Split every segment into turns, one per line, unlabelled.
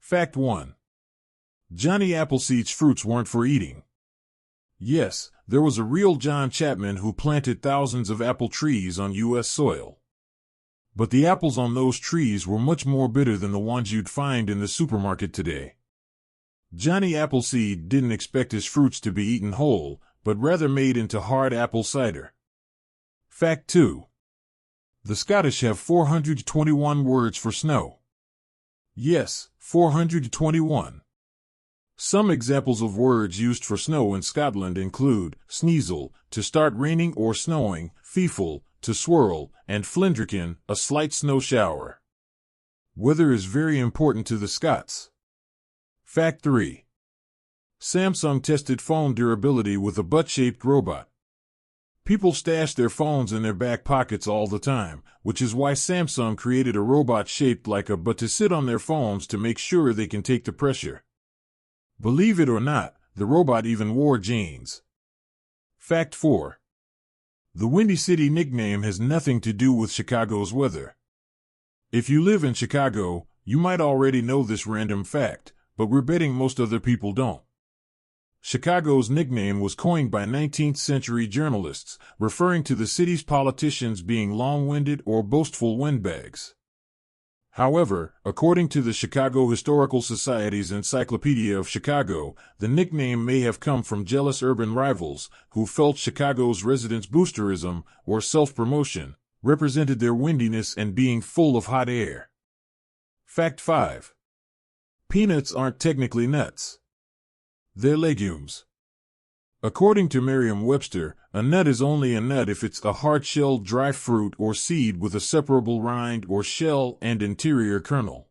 Fact 1. Johnny Appleseed's fruits weren't for eating. Yes, there was a real John Chapman who planted thousands of apple trees on U.S. soil. But the apples on those trees were much more bitter than the ones you'd find in the supermarket today. Johnny Appleseed didn't expect his fruits to be eaten whole, but rather made into hard apple cider. Fact 2. The Scottish have 421 words for snow. Yes, 421. Some examples of words used for snow in Scotland include sneezel, to start raining or snowing, feefle, to swirl, and flindrican, a slight snow shower. Weather is very important to the Scots. Fact 3. Samsung tested phone durability with a butt-shaped robot. People stash their phones in their back pockets all the time, which is why Samsung created a robot shaped like a butt to sit on their phones to make sure they can take the pressure. Believe it or not, the robot even wore jeans. Fact 4. The Windy City nickname has nothing to do with Chicago's weather. If you live in Chicago, you might already know this random fact, but we're betting most other people don't. Chicago's nickname was coined by 19th-century journalists, referring to the city's politicians being long-winded or boastful windbags. However, according to the Chicago Historical Society's Encyclopedia of Chicago, the nickname may have come from jealous urban rivals who felt Chicago's residents' boosterism, or self-promotion, represented their windiness and being full of hot air. Fact 5. Peanuts aren't technically nuts. They're legumes. According to Merriam-Webster, a nut is only a nut if it's a hard-shelled dry fruit or seed with a separable rind or shell and interior kernel.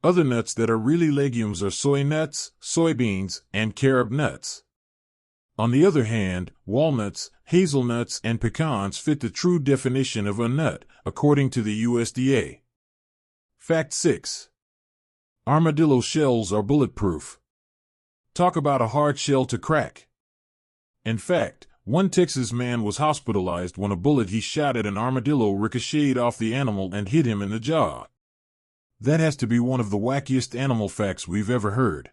Other nuts that are really legumes are soy nuts, soybeans, and carob nuts. On the other hand, walnuts, hazelnuts, and pecans fit the true definition of a nut, according to the USDA. Fact 6. Armadillo shells are bulletproof. Talk about a hard shell to crack. In fact, one Texas man was hospitalized when a bullet he shot at an armadillo ricocheted off the animal and hit him in the jaw. That has to be one of the wackiest animal facts we've ever heard.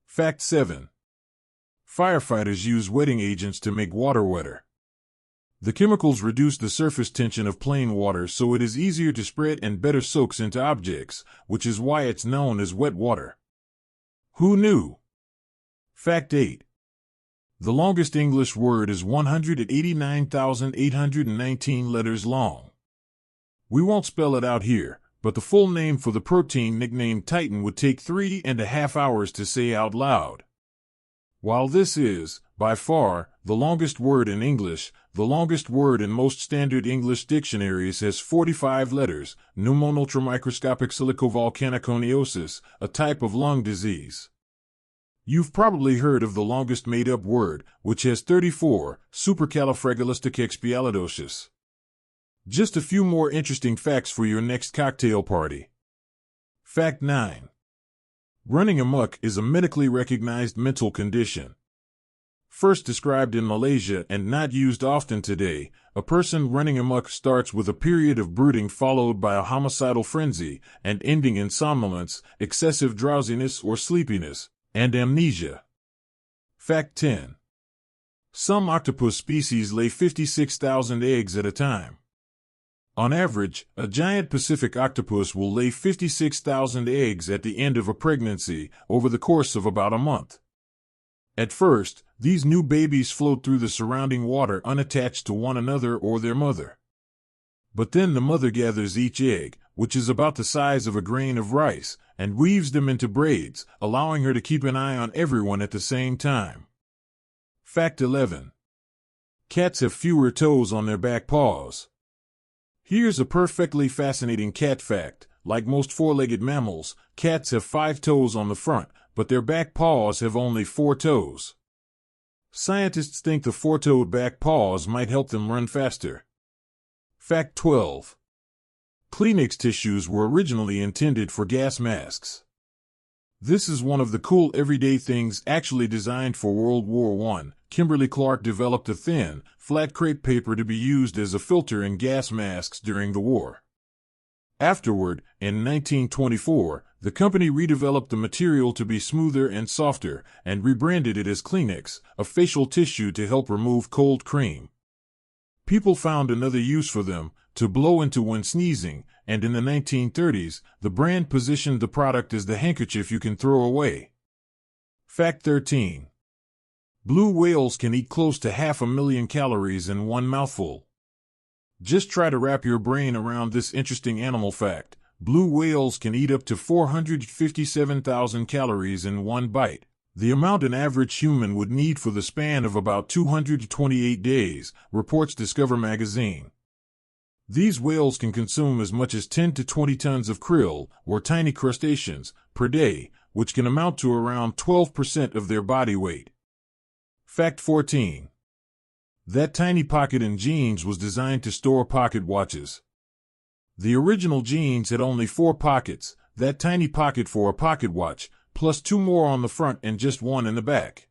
Fact 7. Firefighters use wetting agents to make water wetter. The chemicals reduce the surface tension of plain water so it is easier to spread and better soaks into objects, which is why it's known as wet water. Who knew? Fact 8. The longest English word is 189,819 letters long. We won't spell it out here, but the full name for the protein nicknamed Titan would take 3.5 hours to say out loud. While this is, by far, the longest word in English, the longest word in most standard English dictionaries has 45 letters, pneumomicroscopic silicovolcaniconiosis, a type of lung disease. You've probably heard of the longest made-up word, which has 34, supercalifragilisticexpialidocious. Just a few more interesting facts for your next cocktail party. Fact 9. Running amok is a medically recognized mental condition. First described in Malaysia and not used often today, a person running amok starts with a period of brooding followed by a homicidal frenzy and ending in somnolence, excessive drowsiness or sleepiness, and amnesia. Fact 10. Some octopus species lay 56,000 eggs at a time. On average, a giant Pacific octopus will lay 56,000 eggs at the end of a pregnancy over the course of about a month. At first, these new babies float through the surrounding water unattached to one another or their mother. But then the mother gathers each egg, which is about the size of a grain of rice, and weaves them into braids, allowing her to keep an eye on everyone at the same time. Fact 11. Cats have fewer toes on their back paws. Here's a perfectly fascinating cat fact. Like most four-legged mammals, cats have 5 toes on the front, but their back paws have only 4 toes. Scientists think the 4-toed back paws might help them run faster. Fact 12. Kleenex tissues were originally intended for gas masks. This is one of the cool everyday things actually designed for World War I. Kimberly-Clark developed a thin, flat crepe paper to be used as a filter in gas masks during the war. Afterward, in 1924, the company redeveloped the material to be smoother and softer and rebranded it as Kleenex, a facial tissue to help remove cold cream. People found another use for them, to blow into when sneezing, and in the 1930s, the brand positioned the product as the handkerchief you can throw away. Fact 13. Blue whales can eat close to 500,000 calories in one mouthful. Just try to wrap your brain around this interesting animal fact. Blue whales can eat up to 457,000 calories in one bite, the amount an average human would need for the span of about 228 days, reports Discover magazine. These whales can consume as much as 10 to 20 tons of krill, or tiny crustaceans, per day, which can amount to around 12% of their body weight. Fact 14. That tiny pocket in jeans was designed to store pocket watches. The original jeans had only 4 pockets, that tiny pocket for a pocket watch, plus 2 more on the front and just 1 in the back.